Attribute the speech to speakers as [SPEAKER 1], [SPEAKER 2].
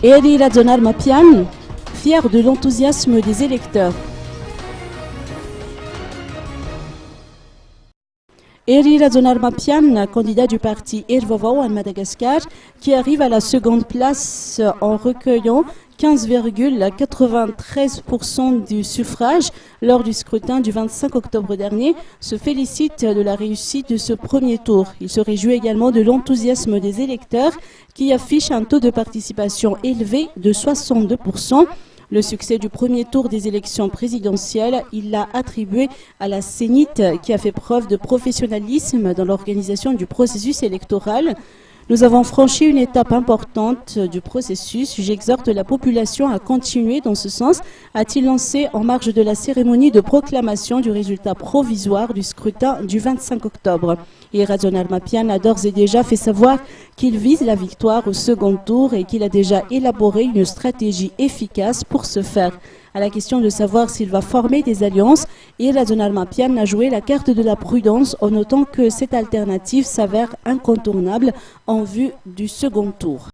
[SPEAKER 1] Eri Radzonar Mapian, fier de l'enthousiasme des électeurs. Eri Radzonar Mapian, candidat du parti Ervovao en Madagascar, qui arrive à la seconde place en recueillant 15,93% du suffrage lors du scrutin du 25 octobre dernier, se félicite de la réussite de ce premier tour. Il se réjouit également de l'enthousiasme des électeurs qui affichent un taux de participation élevé de 62%. Le succès du premier tour des élections présidentielles, il l'a attribué à la Sénite qui a fait preuve de professionnalisme dans l'organisation du processus électoral. Nous avons franchi une étape importante du processus. J'exhorte la population à continuer dans ce sens, a-t-il lancé en marge de la cérémonie de proclamation du résultat provisoire du scrutin du 25 octobre. Et Radzonar Mapian a d'ores et déjà fait savoir qu'il vise la victoire au second tour et qu'il a déjà élaboré une stratégie efficace pour ce faire. À la question de savoir s'il va former des alliances, Radzonar Mapian a joué la carte de la prudence en notant que cette alternative s'avère incontournable en vue du second tour.